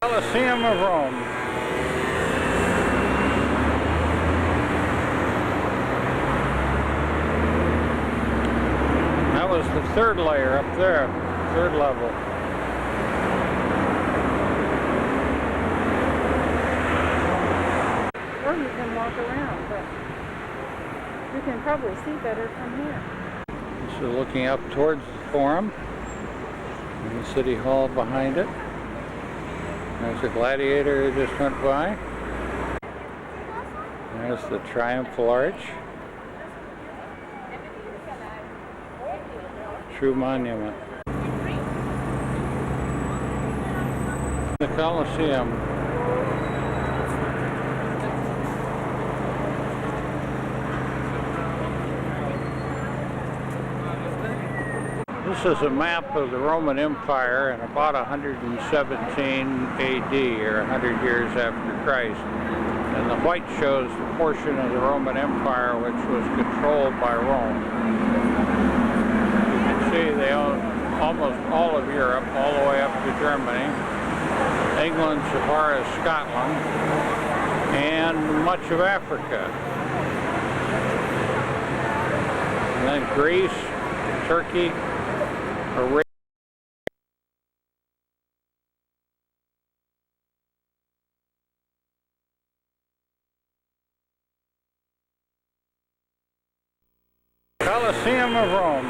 Colosseum of Rome. That was the third layer up there, third level. Or you can walk around, but you can probably see better from here. So looking up towards the Forum and the City Hall behind it. There's a gladiator who just went by. There's the Triumphal Arch. True monument. The Colosseum. This is a map of the Roman Empire in about 117 AD, or 100 years after Christ. And the white shows the portion of the Roman Empire which was controlled by Rome. You can see they own almost all of Europe, all the way up to Germany, England so far as Scotland, and much of Africa. And then Greece, Turkey, Arabia. Colosseum of Rome.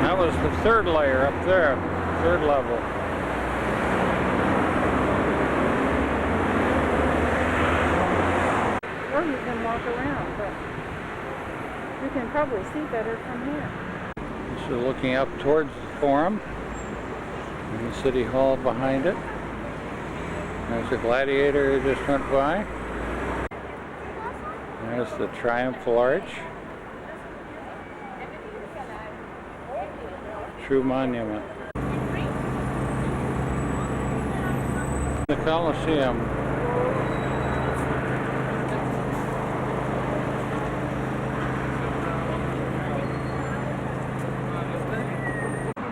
That was the third layer up there, third level. Or you can walk around, but you can probably see better from here. So looking up towards the Forum and the City Hall behind it. There's a gladiator who just went by. There's the Triumphal Arch. True monument. The Colosseum.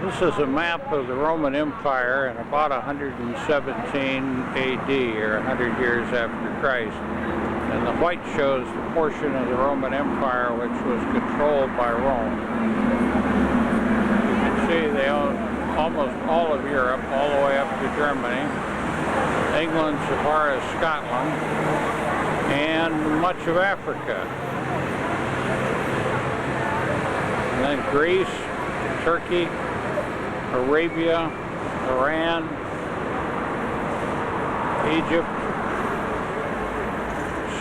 This is a map of the Roman Empire in about 117 AD, or 100 years after Christ. And the white shows the portion of the Roman Empire which was controlled by Rome. You can see they own almost all of Europe, all the way up to Germany, England so far as Scotland, and much of Africa. And then Greece, Turkey, Arabia, Iran, Egypt,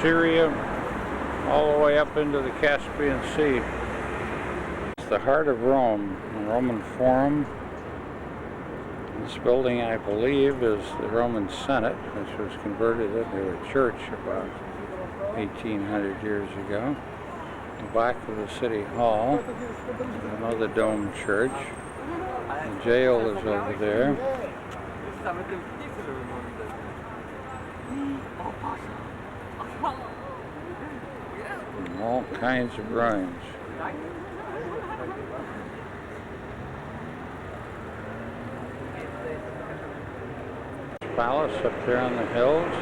Syria, all the way up into the Caspian Sea. It's the heart of Rome, the Roman Forum. This building, I believe, is the Roman Senate, which was converted into a church about 1,800 years ago. The back of the City Hall, another dome church. The jail is over there. And all kinds of ruins. Palace up there on the hills.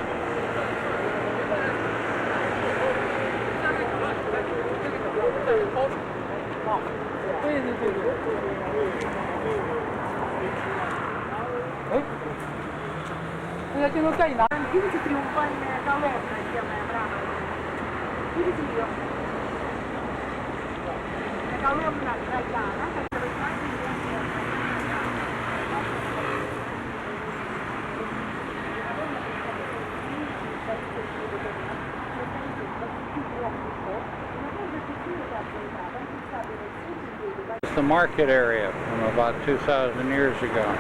Chi trionfa in caverna insieme a Brano? Chi la caverna italiana. It's the market area from about 2,000 years ago.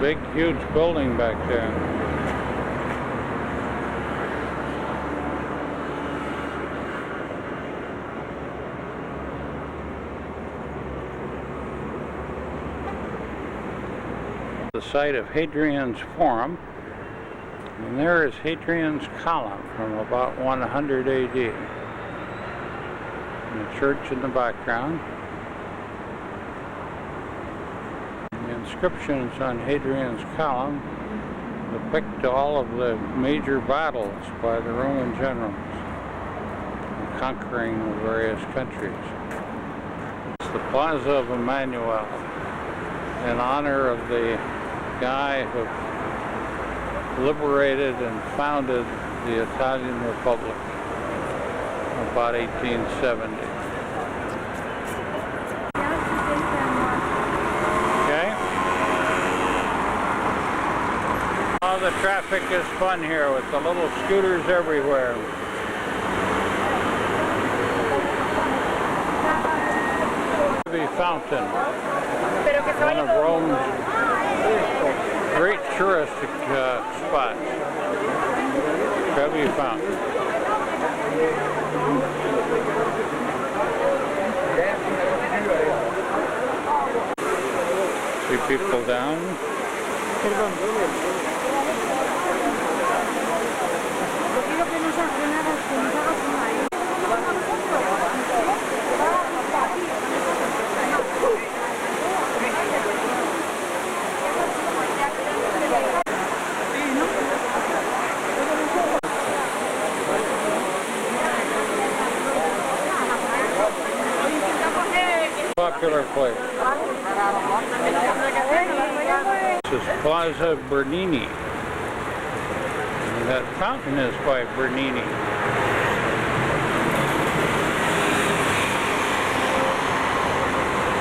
Big, huge building back there. The site of Hadrian's Forum. And there is Hadrian's column from about 100 AD. And the church in the background. The inscriptions on Hadrian's column depict all of the major battles by the Roman generals conquering the various countries. It's the Plaza of Emmanuel in honor of the guy who liberated and founded the Italian Republic about 1870. Okay? Oh, the traffic is fun here with the little scooters everywhere. The fountain, one of Rome's great touristic spots. Trevi Fountain. See people down. Popular place. This is Plaza Bernini. And that fountain is by Bernini.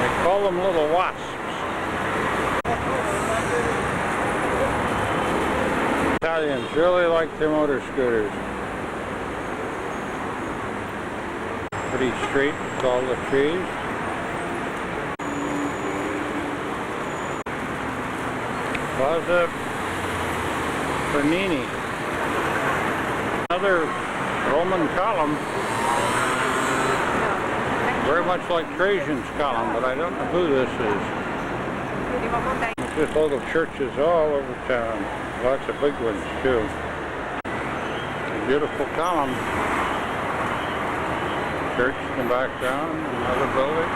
They call them little wasps. Italians really like their motor scooters. Pretty straight with all the trees. Plaza Bernini. Another Roman column, very much like Trajan's column, but I don't know who this is. It's just little churches all over town. Lots of big ones too. A beautiful column. Church in the background, another building.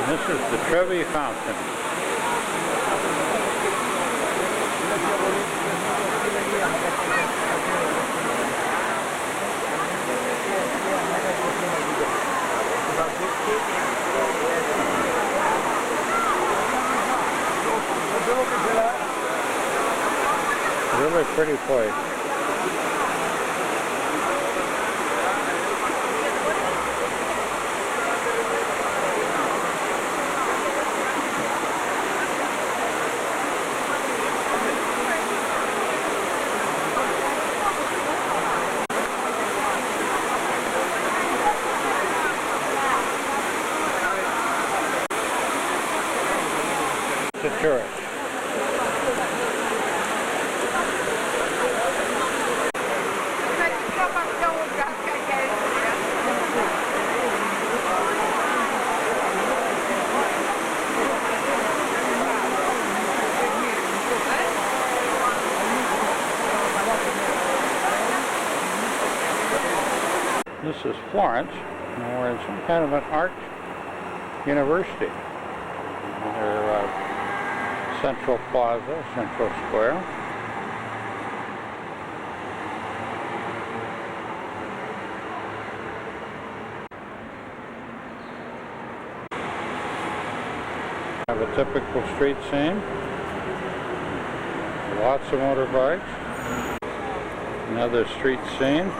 This is the Trevi Fountain. Really pretty place. The church. This is Florence, and we're in some kind of an art university. Their Central Plaza, Central Square. Have a typical street scene. Lots of motorbikes. Another street scene.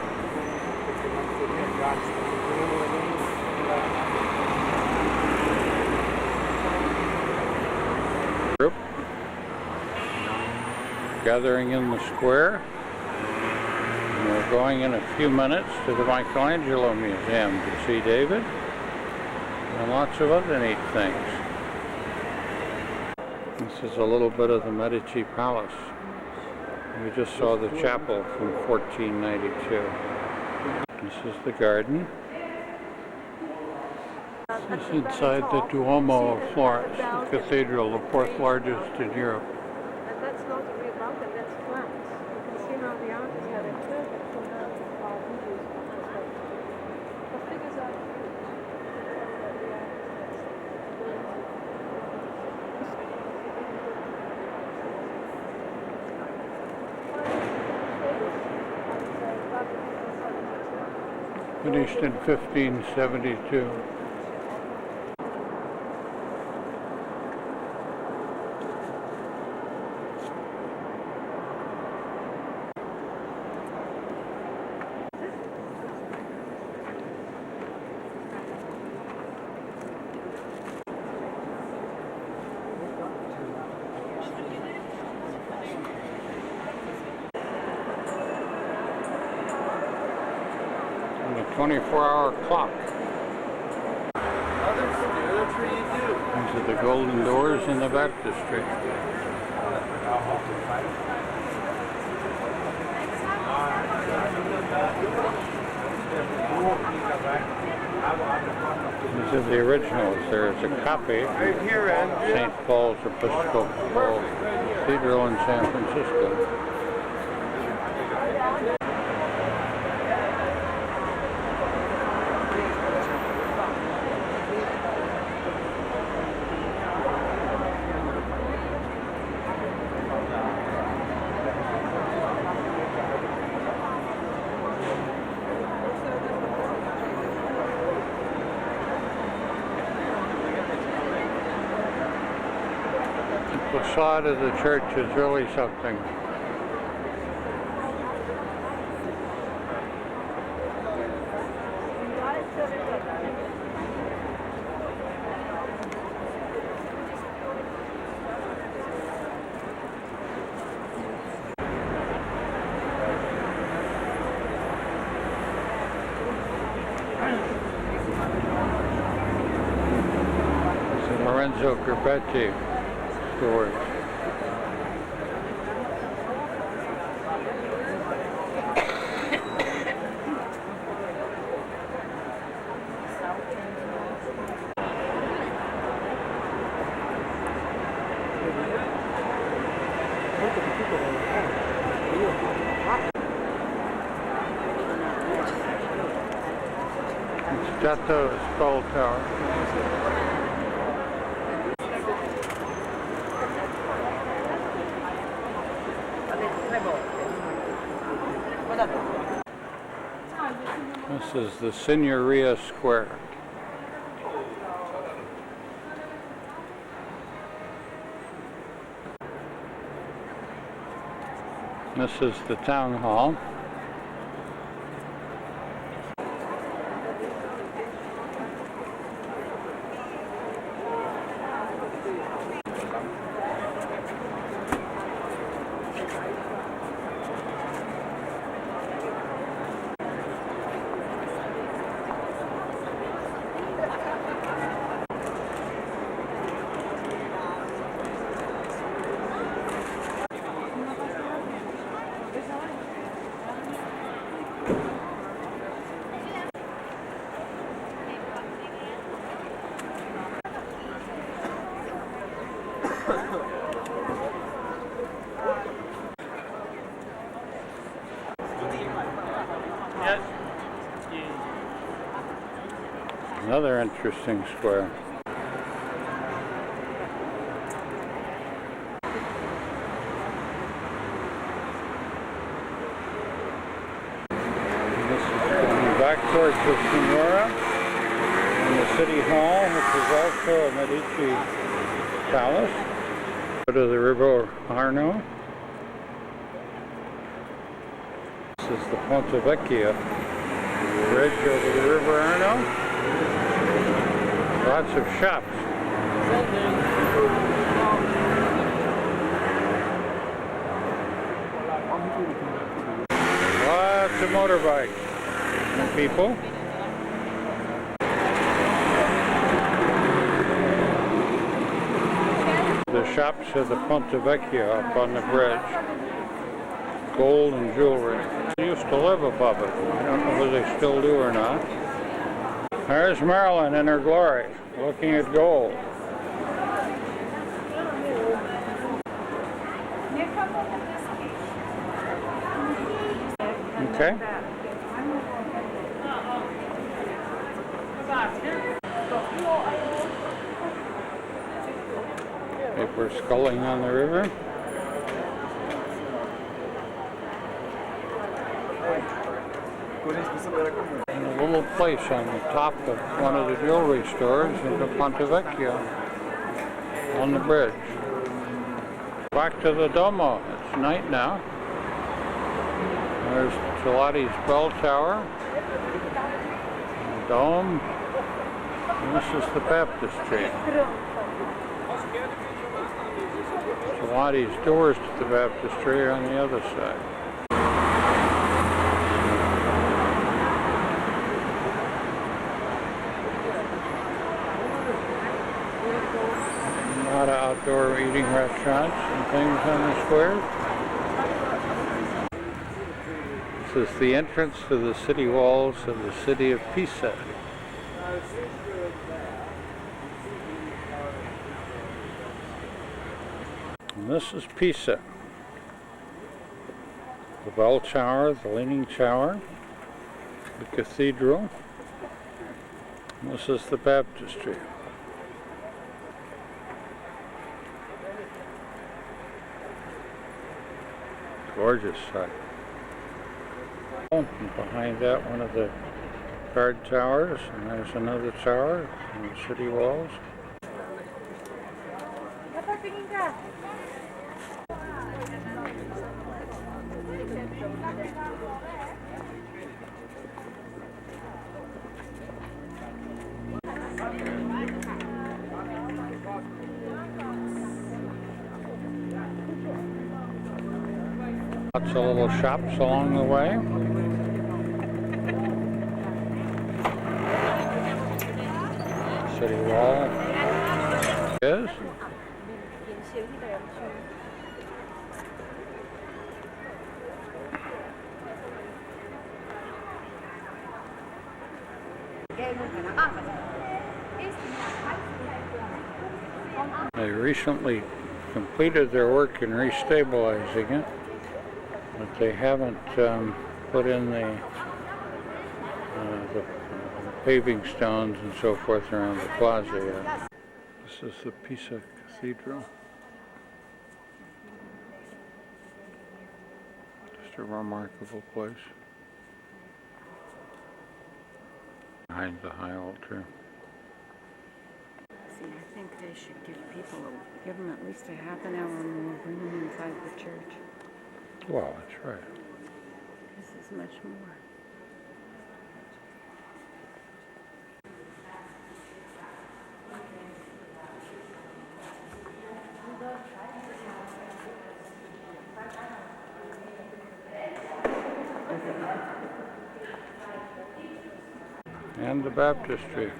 Group gathering in the square. And we're going in a few minutes to the Michelangelo Museum to see David and lots of other neat things. This is a little bit of the Medici Palace. We just saw the chapel from 1492. This is the garden. This is inside the Duomo of Florence, the cathedral, the fourth largest in Europe. And that's not a real mountain, that's flat. You can see how the artists had it perfect from the videos from the sculpture. The figures are Finished in 1572. And a 24-hour clock. These are the golden doors in the baptistry. These are the originals. There is a copy of St. Paul's Episcopal Cathedral in San Francisco. The facade of the church is really something. It's a Lorenzo Gherbetti story. It's Gatto's Skull Tower. This is the Signoria Square. This is the town hall. Another interesting square. This is going back towards the Signora and the City Hall, which is also a Medici palace. Go to the River Arno. This is the Ponte Vecchio bridge over the River Arno. Lots of shops. Lots of motorbikes and people. The shops of the Ponte Vecchio up on the bridge. Gold and jewelry. They used to live above it. I don't know whether they still do or not. There's Marilyn in her glory, looking at gold. Okay. People are sculling on the river. And a little place on the top of one of the jewelry stores in the Ponte Vecchio on the bridge. Back to the Duomo. It's night now. There's Gelati's bell tower, the dome, and this is the baptistry. Gelati's doors to the baptistry are on the other side. A lot of outdoor eating restaurants and things on the square. This is the entrance to the city walls of the city of Pisa. And this is Pisa. The bell tower, the leaning tower, the cathedral. And this is the baptistry. Gorgeous sight. And behind that, one of the guard towers, and there's another tower in the city walls. Lots of little shops along the way. City wall is. They recently completed their work in restabilizing it, but they haven't put in the paving stones and so forth around the plaza yet. This is the Pisa Cathedral. Just a remarkable place. Behind the high altar. See, I think they should give them at least a half an hour more, bring them inside the church. Well, that's right. This is much more. And the baptistry.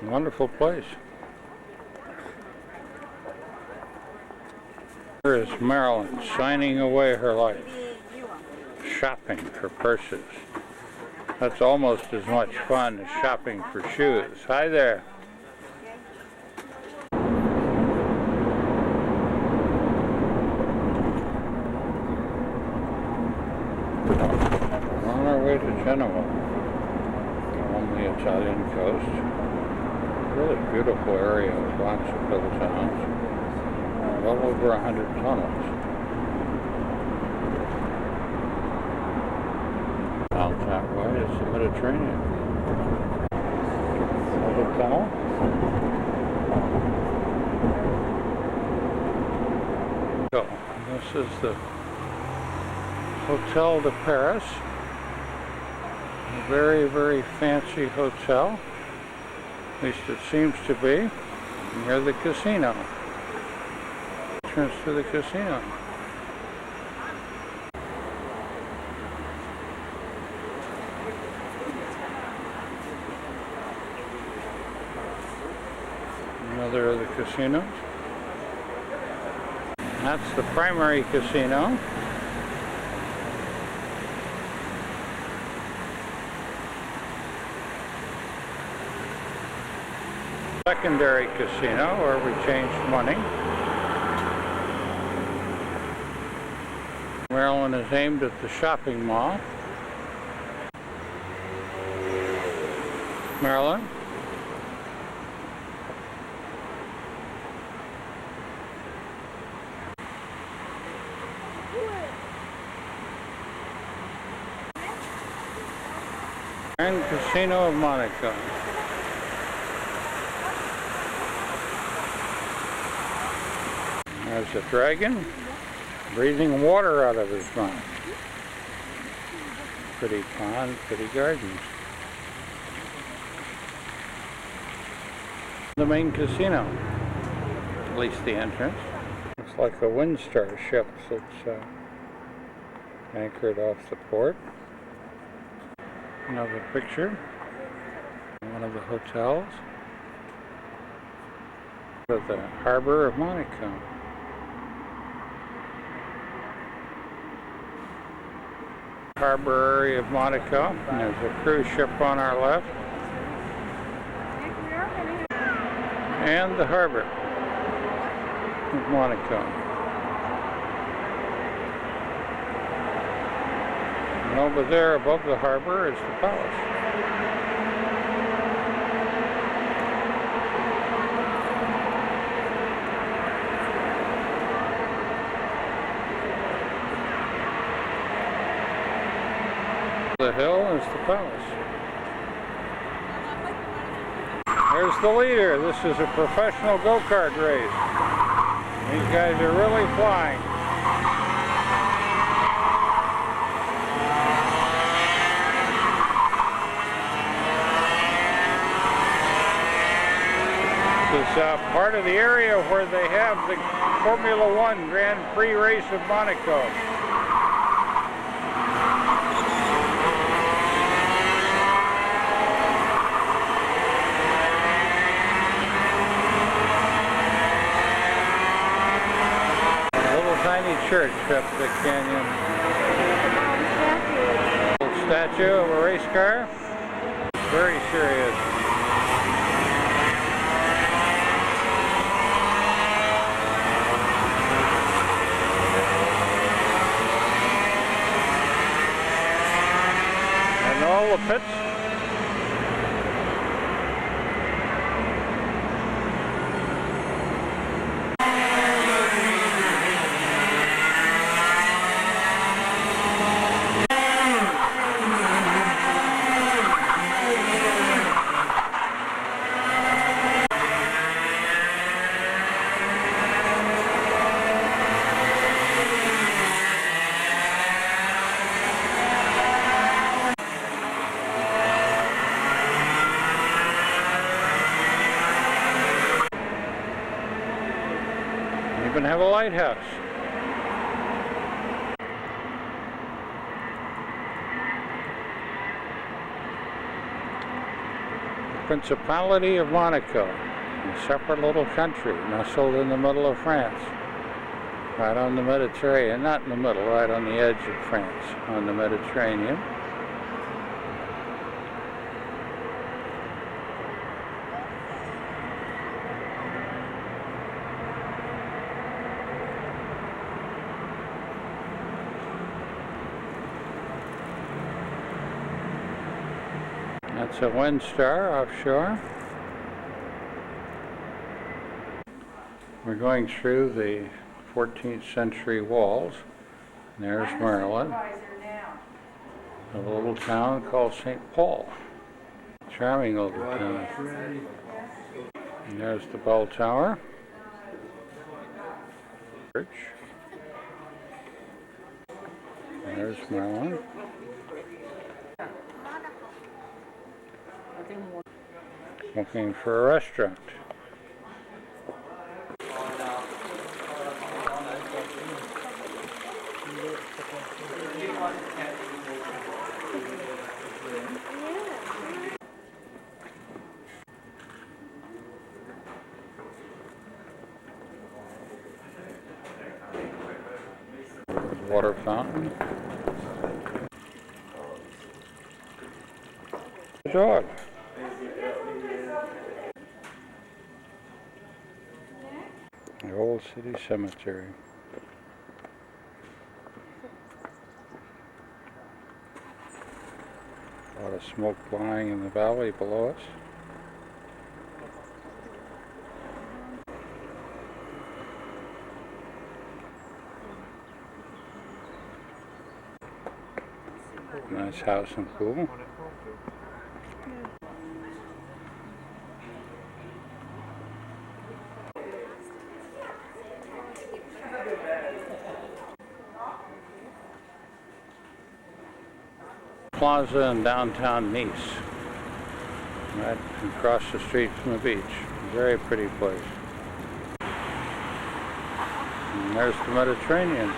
Wonderful place. Here is Marilyn signing away her life, shopping for purses. That's almost as much fun as shopping for shoes. Hi there. We're on our way to Genoa, along the Italian coast. Really beautiful area with lots of little towns. Well over 100 tunnels. Out that way is the Mediterranean. Another tunnel. So, this is the Hotel de Paris. A very, very fancy hotel. At least it seems to be. Near the casino. Entrance to the casino. another of the casinos. That's the primary casino. Secondary casino where we changed money. Maryland is aimed at the shopping mall. Maryland. And Casino of Monaco. There's a dragon breathing water out of his mouth. Pretty pond, pretty gardens. The main casino, at least the entrance. Looks like a Windstar ship that's anchored off the port. Another picture, one of the hotels of the harbor of Monaco. Harbor area of Monaco, and there's a cruise ship on our left. And the harbor of Monaco. And over there above the harbor is the palace. The hill is the palace. There's the leader. This is a professional go-kart race. These guys are really flying. This is part of the area where they have the Formula One Grand Prix race of Monaco. Tiny church up the canyon. Little statue of a race car. Very serious. And all the pits. Even have a lighthouse. The Principality of Monaco, a separate little country nestled in the middle of France, right on the Mediterranean, not in the middle, right on the edge of France, on the Mediterranean. That's a Windstar offshore. We're going through the 14th century walls. And there's Maryland. A little town called St. Paul. Charming little town. And there's the bell tower. Church. And there's Maryland. Looking for a restaurant. water fountain. Dog. The old city cemetery. A lot of smoke flying in the valley below us. Nice house and pool. Plaza in downtown Nice, right across the street from the beach. Very pretty place. And there's the Mediterranean.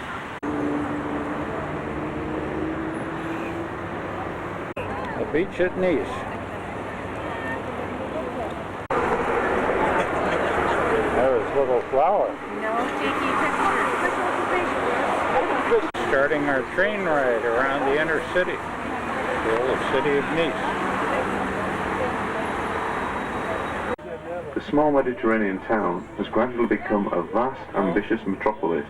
The beach at Nice. There's little flower. No taking pictures. Just starting our train ride around the inner city. The old city of Nice. The small Mediterranean town has gradually become a vast, ambitious metropolis.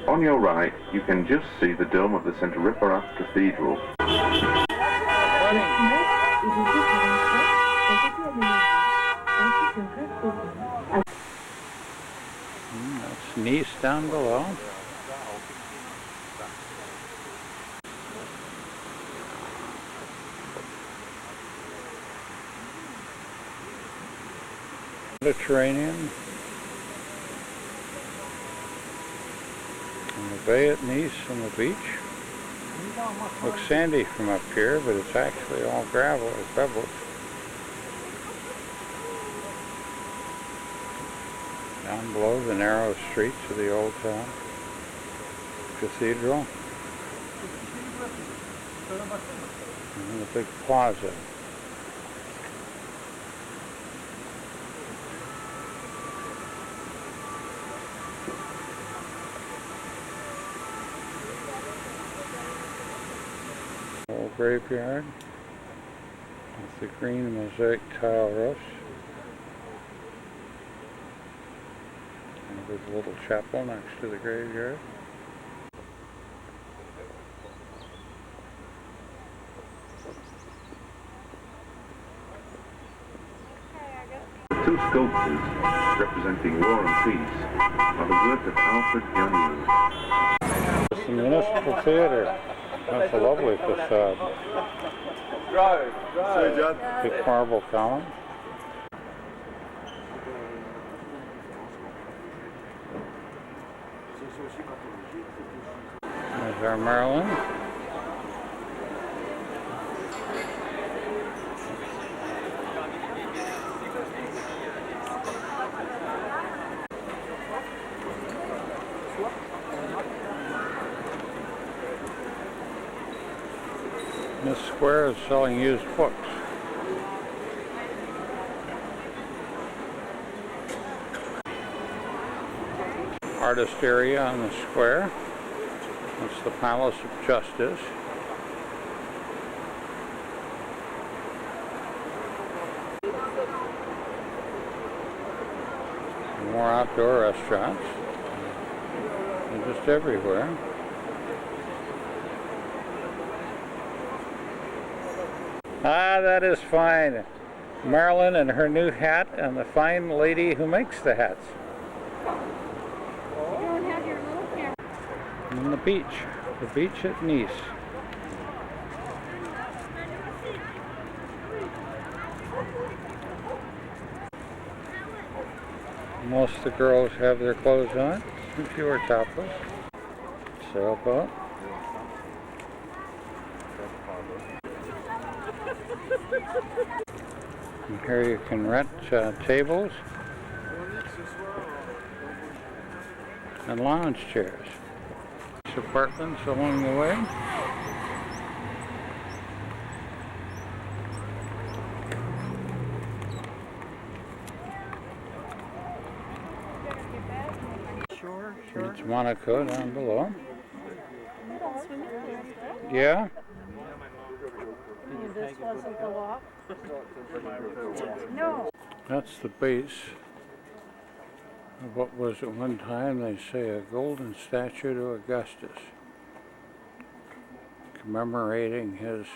On your right, you can just see the dome of the St. Riparat Cathedral. That's Nice down below. Mediterranean. And the bay at Nice and the beach. Looks sandy from up here, but it's actually all gravel or pebbles. Down below, the narrow streets of the old town cathedral. And the big plaza. Old graveyard with the green mosaic tile roofs. And there's a little chapel next to the graveyard. The two sculptures, representing war and peace, are the work of Alfred Janius. It's the Municipal Theatre. That's a lovely facade. Big marble column. There's our Maryland. This square is selling used books. Artist area on the square. That's the Palace of Justice. More outdoor restaurants. They're just everywhere. Ah, that is fine. Marilyn and her new hat and the fine lady who makes the hats. You don't have your little camera. And the beach at Nice. Most of the girls have their clothes on, a few are topless. Sailboat. And here you can rent tables and lounge chairs. Apartments along the way. Sure. It's Monaco down below. swimming pools there. Yeah? This wasn't the walk. No. That's the base of what was at one time, they say, a golden statue to Augustus, commemorating his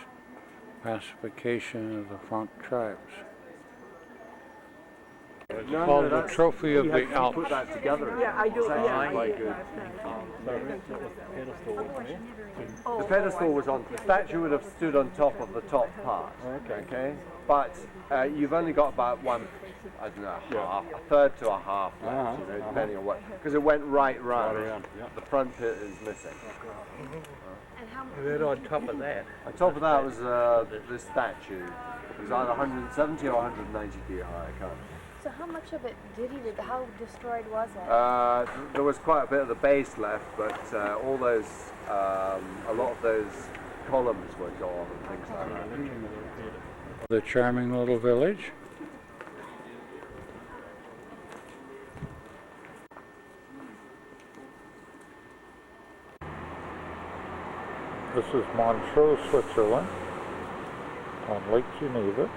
pacification of the Franc tribes. It's called the Trophy of the Alps. Put that together. Yeah, I do. Sounds Yeah, quite good. The pedestal was on. The statue would have stood on top of the top part. Okay. But you've only got about one, I don't know, half, a third to a half left, you know, depending on what, because it went right round. The front bit is missing. And then on top of that. On top of that was the statue. It was either 170 or 190 feet high. I can't. So how much of it did he do? How destroyed was it? There was quite a bit of the base left, but all those, a lot of those columns were gone and things like that. The charming little village. This is Montreux, Switzerland, on Lake Geneva.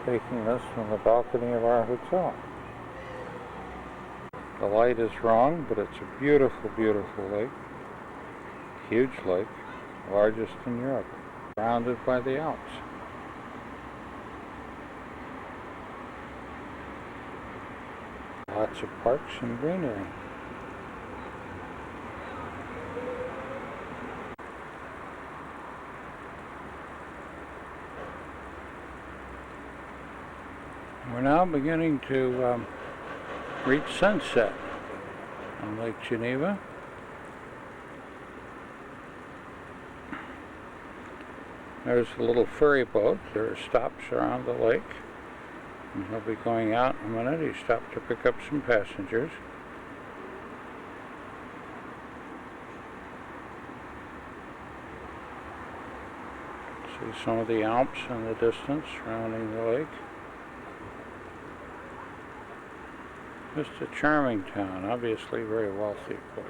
Taking this from the balcony of our hotel. The light is wrong, but it's a beautiful, beautiful lake. Huge lake, largest in Europe, surrounded by the Alps. Lots of parks and greenery. We're now beginning to reach sunset on Lake Geneva. There's a little ferry boat. There are stops around the lake. And he'll be going out in a minute. He stopped to pick up some passengers. See some of the Alps in the distance surrounding the lake. Just a charming town, obviously a very wealthy place.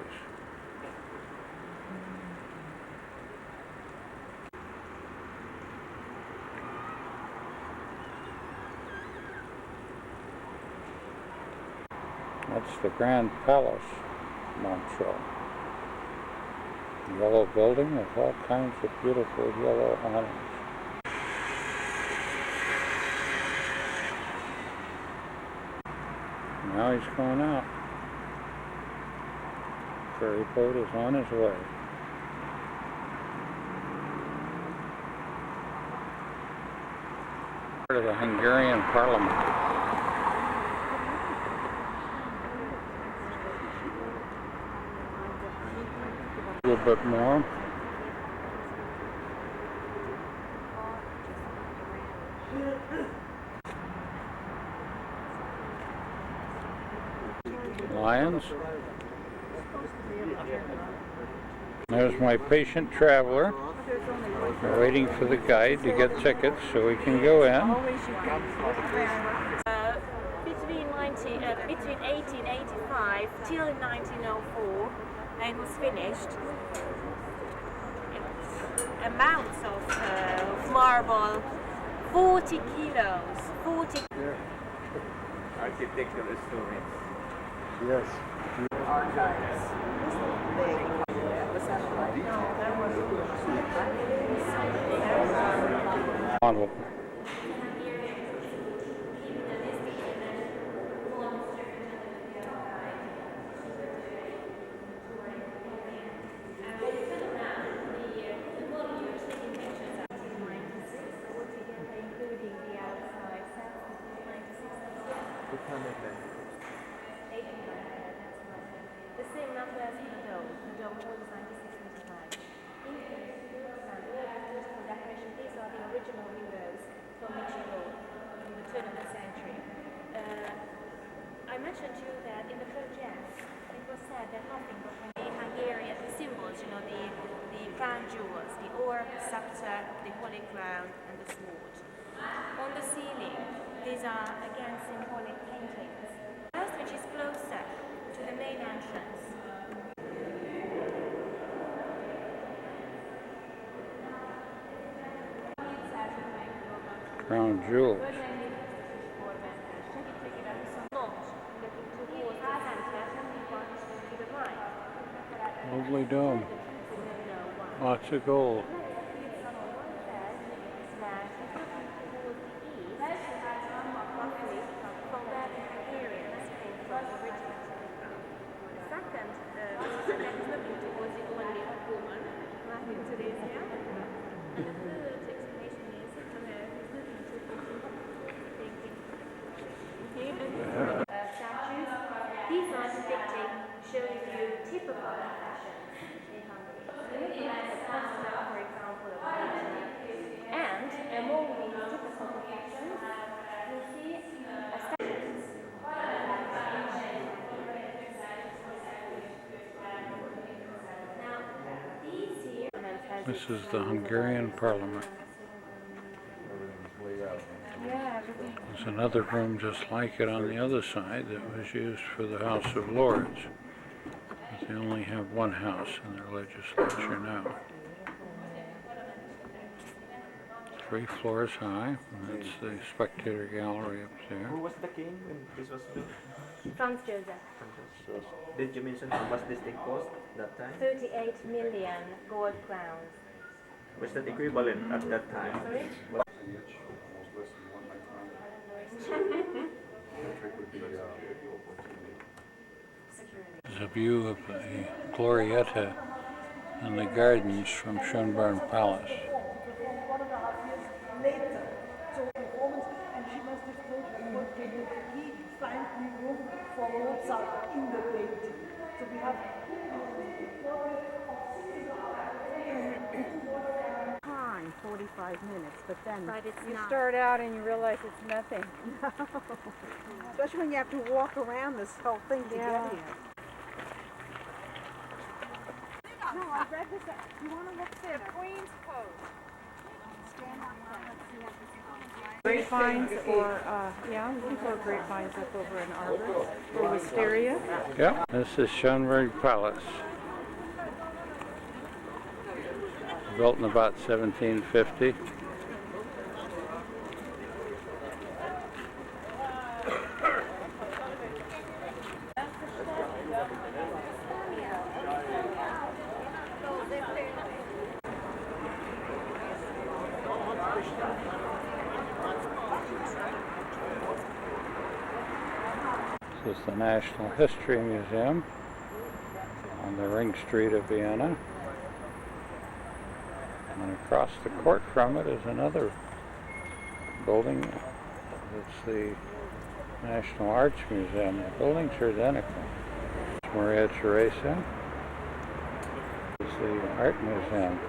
That's the Grand Palace, Montreux. Yellow building with all kinds of beautiful yellow awnings. Now he's going out. Ferry boat is on his way. Part of the Hungarian Parliament. A little bit more. Lions. There's my patient traveler. We're waiting for the guide to get tickets so we can go in. Between 1885 till 1904, and it was finished. Amounts of marble, 40 kilos, 40. Architectural story. Yes. On. The same number as the dome. The dome was 96 meters high. Beautiful decoration. These are the original windows from Mexico in the turn of the century. I mentioned to you that in the project it was said that nothing but the Hungarian symbols, you know, the crown jewels, the orb, the scepter, the holy crown, and the sword. On the ceiling, these are again symbolic paintings. The house which is closer to the main entrance Crown jewels. Not looking towards the center, but to the right. Lovely dome. Lots of gold. Statues. These are depicting, showing you typical fashions in Hungary. A poster, for example, of painting. And among these typical professions, you see a statue. Now, these here. This is the Hungarian Parliament. There's another room just like it on the other side that was used for the House of Lords. But they only have one house in their legislature now. 3 floors high, and that's the spectator gallery up there. Who was the king when this was built? Franz Joseph. Did you mention how much this thing cost that time? 38 million gold crowns. Was that equivalent at that time? Sorry? There's a view of the Glorietta and the gardens from Schönbrunn Palace. 1.5 years later, so the Romans, and she must have told her what can he find me room for Mozart in the painting. So we have Time, 45 minutes, but then But it's you not. start out and you realize it's nothing. Especially when you have to walk around this whole thing to Yeah. get here. No, I read this. You want to look there? The Queen's Post. Grapevines or, yeah, I'm looking for grapevines up over an arbor or wisteria. Yep, this is Schönbrunn Palace. Built in about 1750. This is the National History Museum on the Ring Street of Vienna. And across the court from it is another building. It's the National Arts Museum. The buildings are identical. It's Maria Theresa. It's the Art Museum.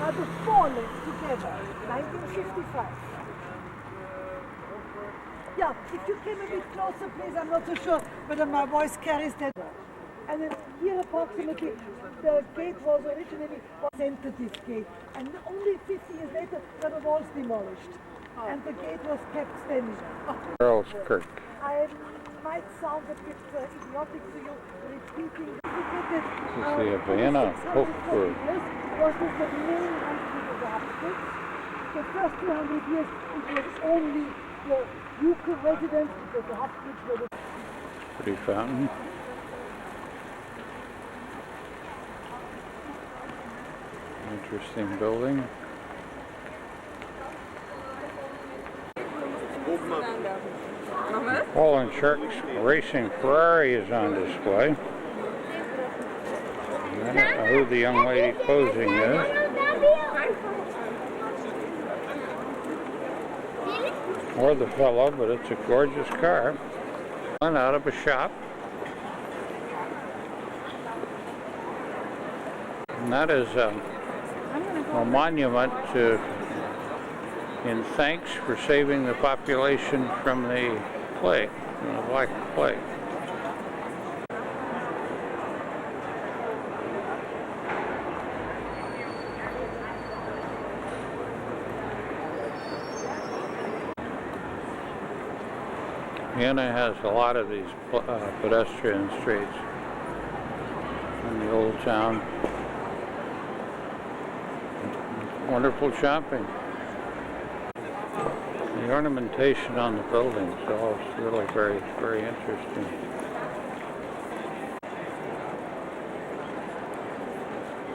are the four linked together, 1955. Yeah, if you came a bit closer, please, I'm not so sure whether my voice carries that. And then here approximately, the gate was originally a tentative gate. And only 50 years later, were the walls demolished. And the gate was kept standing. Earl's Kirk. I might sound a bit idiotic to you, repeating. This is the Vienna Tour. Was this the main country of the Habsburgs? The first 200 years, it was only the ducal residence, because the Habsburgs were the... Pretty fountain. Interesting building. Paul and Shark's Racing Ferrari is on display. I don't know who the young lady posing is. Or the fellow, but it's a gorgeous car. One out of a shop. And that is a monument to, in thanks for saving the population from the plague, from the Black Plague. Vienna has a lot of these pedestrian streets in the old town. wonderful shopping. The ornamentation on the buildings is all really very, very interesting.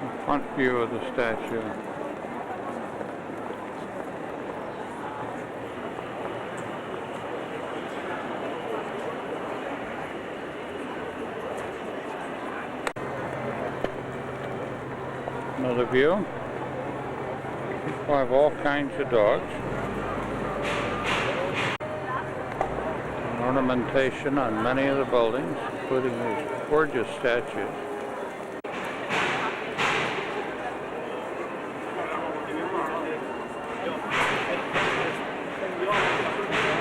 The front view of the statue. Another view. People have all kinds of dogs. Ornamentation on many of the buildings, including these gorgeous statues.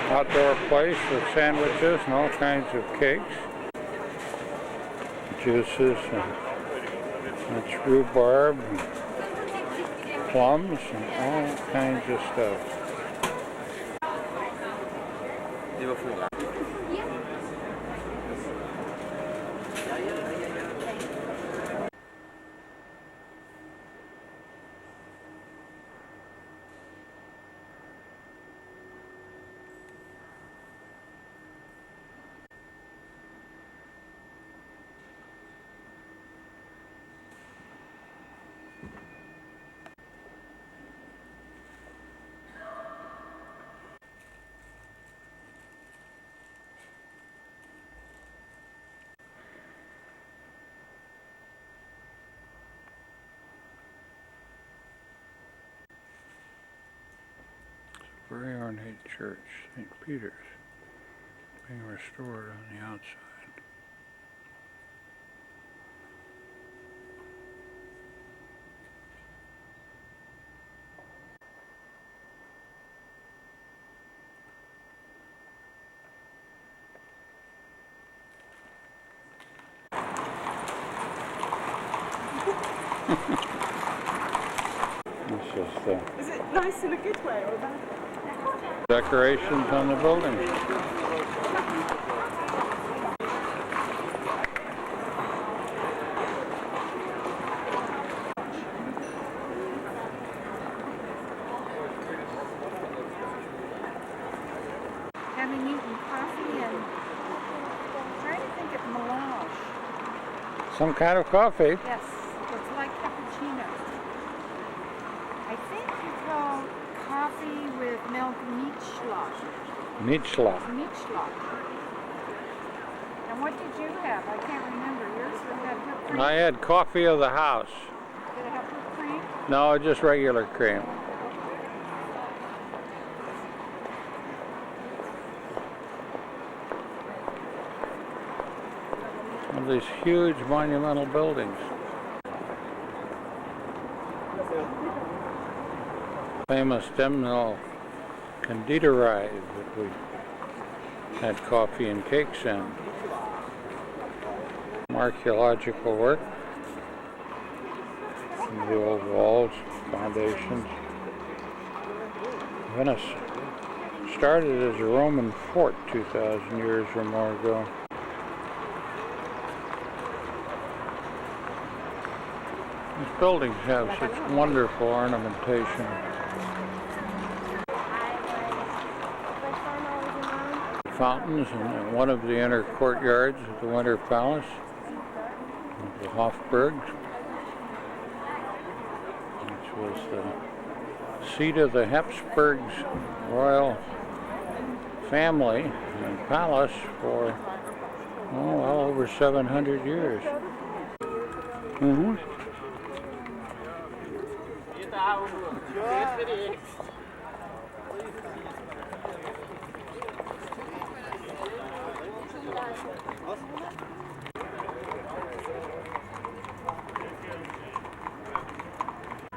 Outdoor place with sandwiches and all kinds of cakes, juices, and that's rhubarb, and plums, and all kinds of stuff. Very ornate church, St. Peter's, being restored on the outside. Is it nice in a good way or bad? Decorations on the building. Having eaten coffee and I'm trying to think of melange. Some kind of coffee. Yes, it's like cappuccino. I think you call coffee with milk Mietschloss. Mietschloss. Mietschloss. And what did you have? I can't remember. Yours would have whipped cream? I had coffee of the house. Did it have whipped cream? No, just regular cream. One of these huge monumental buildings. Famous Demnal conditorei that we had coffee and cakes in. Some archaeological work. Some of the old walls, foundations. Venice started as a Roman fort 2,000 years or more ago. These buildings have such wonderful ornamentation. Fountains in one of the inner courtyards of the Winter Palace, the Hofburg, which was the seat of the Habsburgs royal family and palace for, oh, well over 700 years.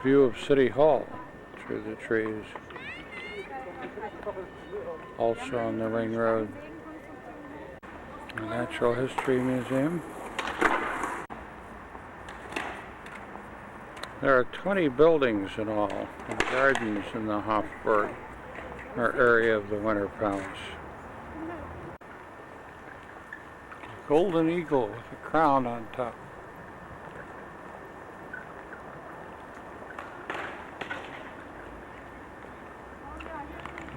View of City Hall through the trees. Also on the Ring Road. The Natural History Museum. There are 20 buildings in all, and gardens in the Hofburg, or area of the Winter Palace. A golden eagle with a crown on top.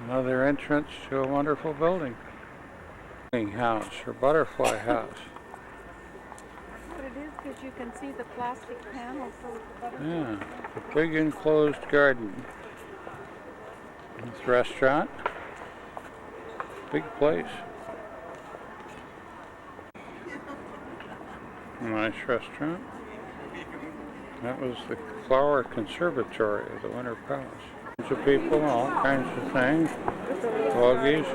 Another entrance to a wonderful building. House or butterfly house. That's what it is, because you can see the plastic panels so with the butterfly. Yeah, a big enclosed garden. This restaurant. Big place. Nice restaurant. That was the flower conservatory of the Winter Palace. Bunch of people, all kinds of things. Doggies.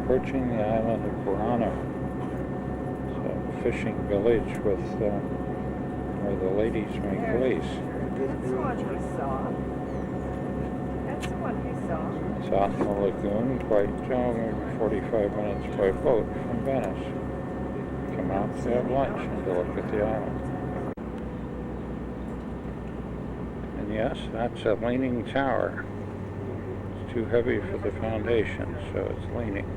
Approaching the island of Burano. It's a fishing village with where the ladies make lace. That's what we saw. That's what we saw. It's out in the lagoon, quite maybe 45 minutes by boat from Venice. Come out to have lunch and to look at the island. And yes, that's a leaning tower. It's too heavy for the foundation, so it's leaning.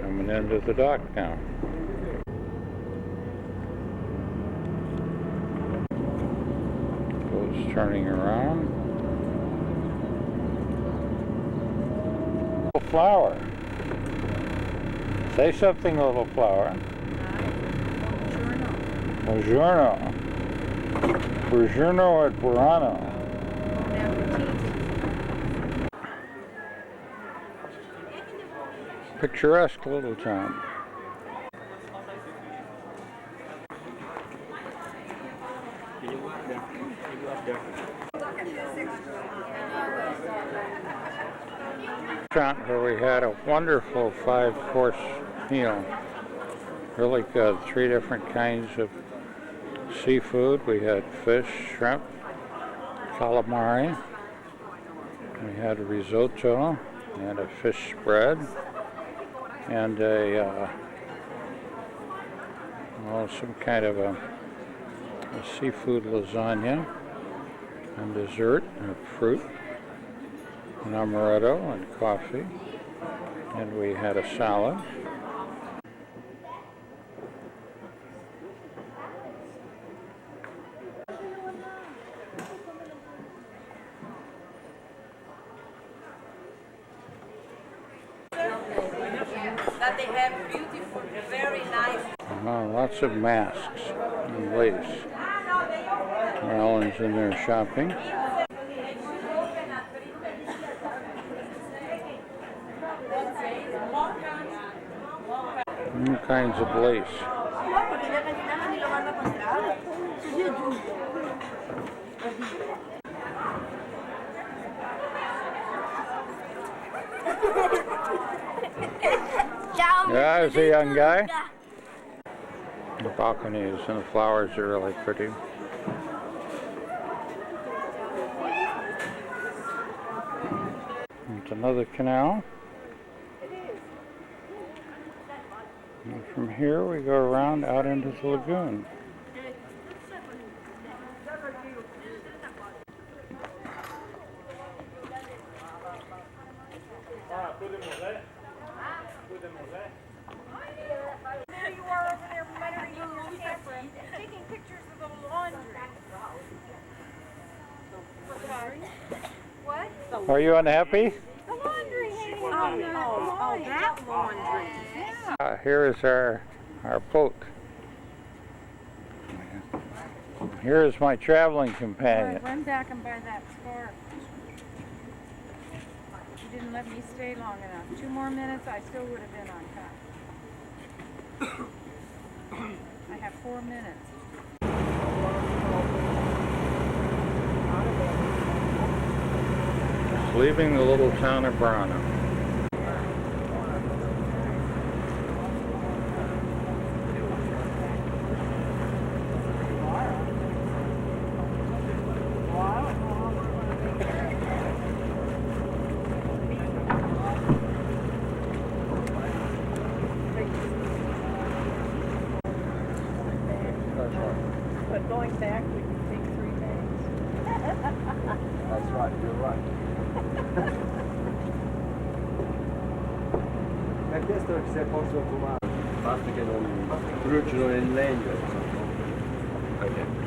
Coming into the dock now. Goes turning around. Little flower. Say something, little flower. Buongiorno. Buongiorno at Burano. Picturesque little town. Restaurant where we had a wonderful 5-course meal. Really good. 3 different kinds of seafood. We had fish, shrimp, calamari. We had a risotto and a fish spread. And some kind of a seafood lasagna, and dessert, and fruit, and amaretto, and coffee, and we had a salad. That they have beautiful, very nice. Lots of masks and lace. Ellen's in there shopping. All kinds of lace. Yeah, there's a young guy. The balconies and the flowers are really pretty. It's another canal. And from here we go around out into the lagoon. There you are over there muttering in your camera, taking pictures of the laundry. What? Are you unhappy? The laundry hanging on that line. That laundry. Yeah. Here is our boat. Here is my traveling companion. Run back and buy that scarf. You didn't let me stay long enough. 2 more minutes, I still would have been on time. I have 4 minutes. Leaving the little town of Burano. But going back, we can take 3 days. That's right, you're right. chiesto se posso fumare. Basta che non bruciano il legno. Ok.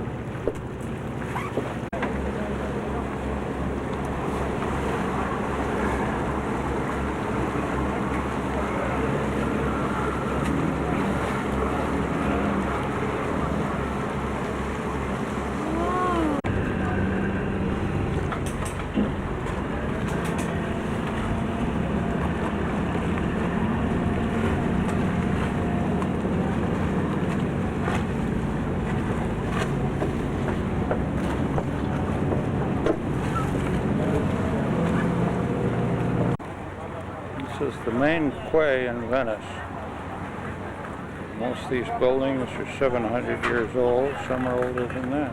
This is the main quay in Venice. Most of these buildings are 700 years old, some are older than that.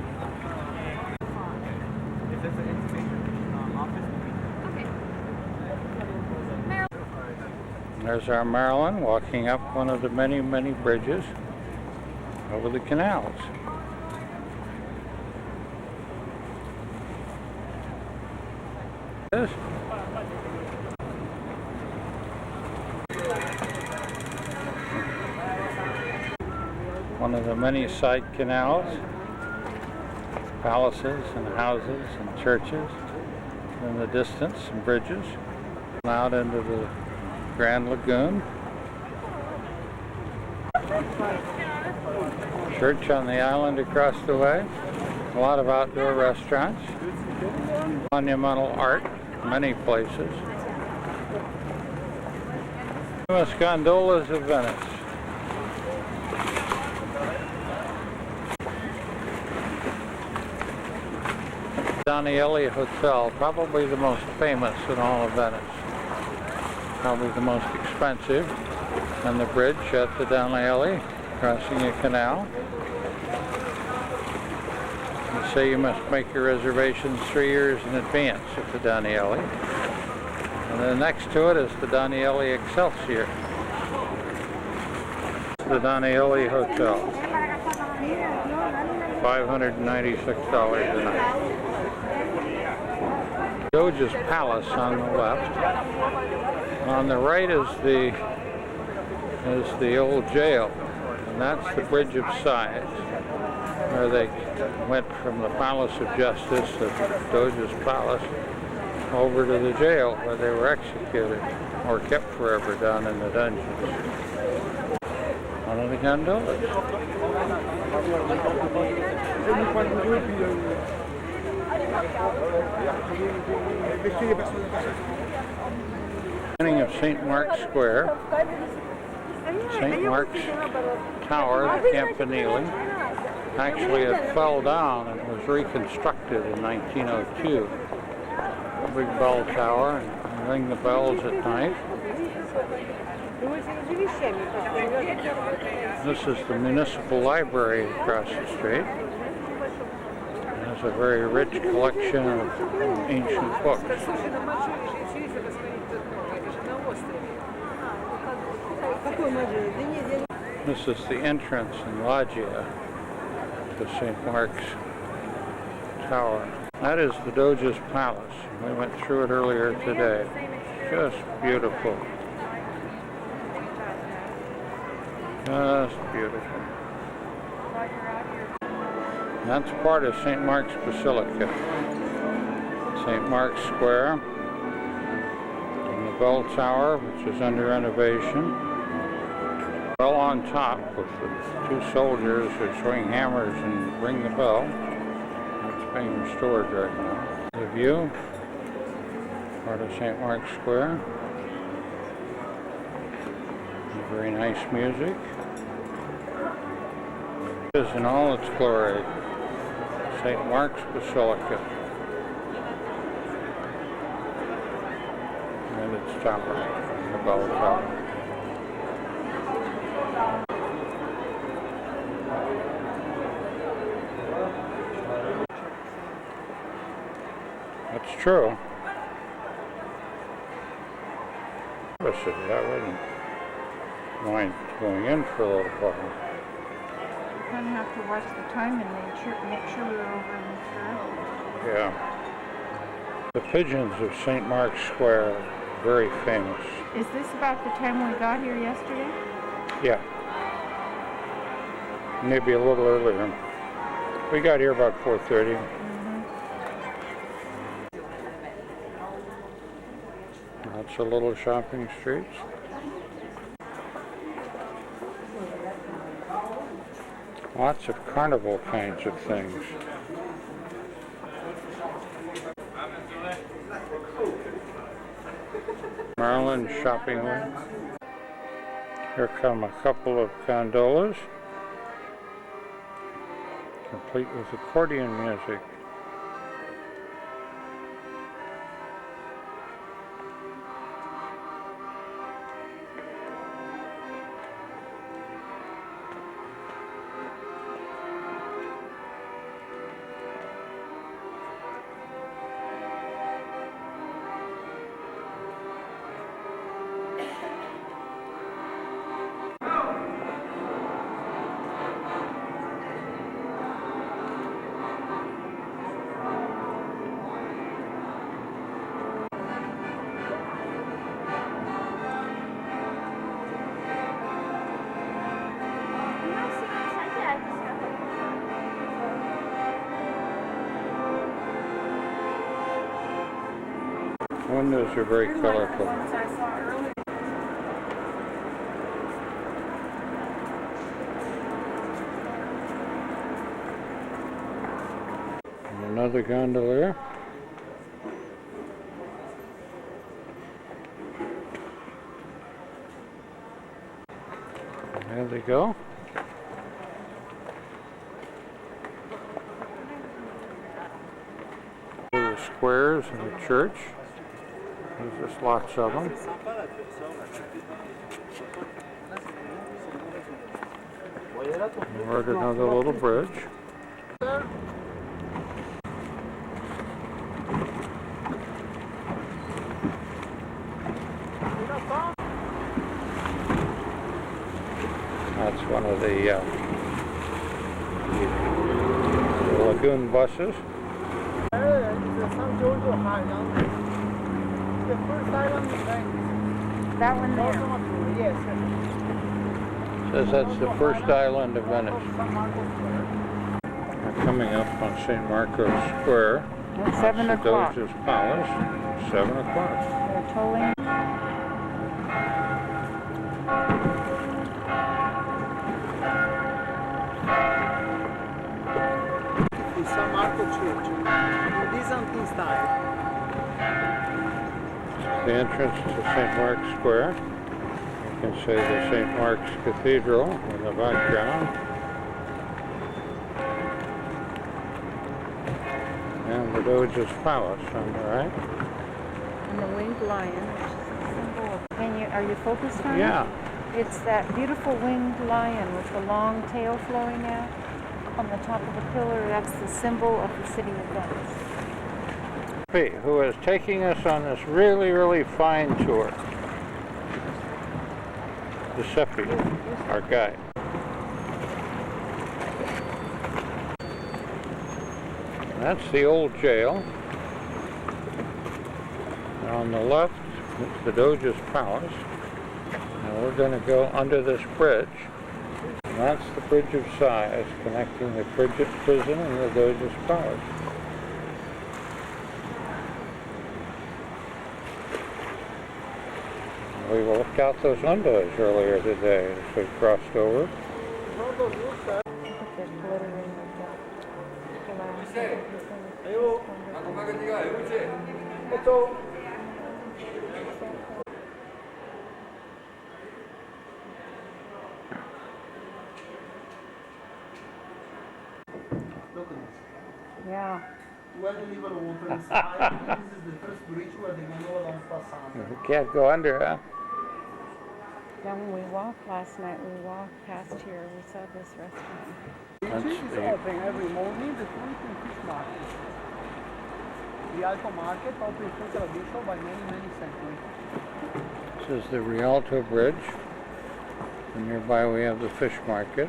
There's our Marilyn walking up one of the many, many bridges over the canals. This one of the many side canals, palaces and houses and churches in the distance and bridges out into the Grand Lagoon. Church on the island across the way. A lot of outdoor restaurants. Monumental art, many places. Famous gondolas of Venice. Danieli Hotel, probably the most famous in all of Venice. Probably the most expensive. And the bridge at the Danieli, crossing a canal. They say you must make your reservations 3 years in advance at the Danieli. And then next to it is the Danieli Excelsior. The Danieli Hotel. $596 a night. Doge's Palace on the left. On the right is the old jail, and that's the Bridge of Sighs, where they went from the Palace of Justice, the Doge's Palace, over to the jail where they were executed or kept forever down in the dungeons. One of the gondolas. Beginning of St. Mark's Square, St. Mark's Tower, the Campanile. Actually, it fell down and was reconstructed in 1902. A big bell tower, and ring the bells at night. This is the municipal library across the street. It's a very rich collection of ancient books. This is the entrance and loggia to St. Mark's Tower. That is the Doge's Palace. We went through it earlier today. Just beautiful. Just beautiful. That's part of St. Mark's Basilica. St. Mark's Square. And the bell tower, which is under renovation. Well on top with the two soldiers who swing hammers and ring the bell. It's being restored right now. The view, part of St. Mark's Square. Very nice music. It is in all its glory. St. Mark's Basilica. And its tower, the bell tower. That's true. I wouldn't mind going in for a little while. We're going to have to watch the time and make sure we're over in the Yeah. The pigeons of St. Mark's Square very famous. Is this about the time we got here yesterday? Yeah. Maybe a little earlier. We got here about 4:30. Lots of little shopping streets. Lots of carnival kinds of things. Maryland shopping wing. Here come a couple of gondolas, complete with accordion music. Windows are very colorful. And another gondolier. There they go. The squares in the church. There's just lots of them. We're at another little bridge. That's one of the lagoon buses. The first island in Venice. That one there? Yes. Says that's the first island of Venice. We're coming up on St. Marco's Square. It's 7 o'clock. Doge's Palace. 7 o'clock. They're tolling. The San Marco Church. In Byzantine style. The entrance to St. Mark's Square. You can see the St. Mark's Cathedral in the background. And the Doge's Palace on the right. And the winged lion, which is a symbol of... Are you focused on it? Yeah. It's that beautiful winged lion with the long tail flowing out on the top of the pillar. That's the symbol of the city of Venice. Who is taking us on this really, really fine tour. Giuseppe, our guide. That's the old jail. And on the left, it's the Doge's Palace. And we're going to go under this bridge. And that's the Bridge of Sighs, connecting the prison and the Doge's Palace. We looked out those windows earlier today as we crossed over. Yeah. We can't go under, huh? Yeah, when we walked last night, we walked past here, we saw this restaurant. It's open every morning, the fruit and fish market. The Alto Market, open through tradition by many, many centuries. This is the Rialto Bridge. And nearby we have the fish market.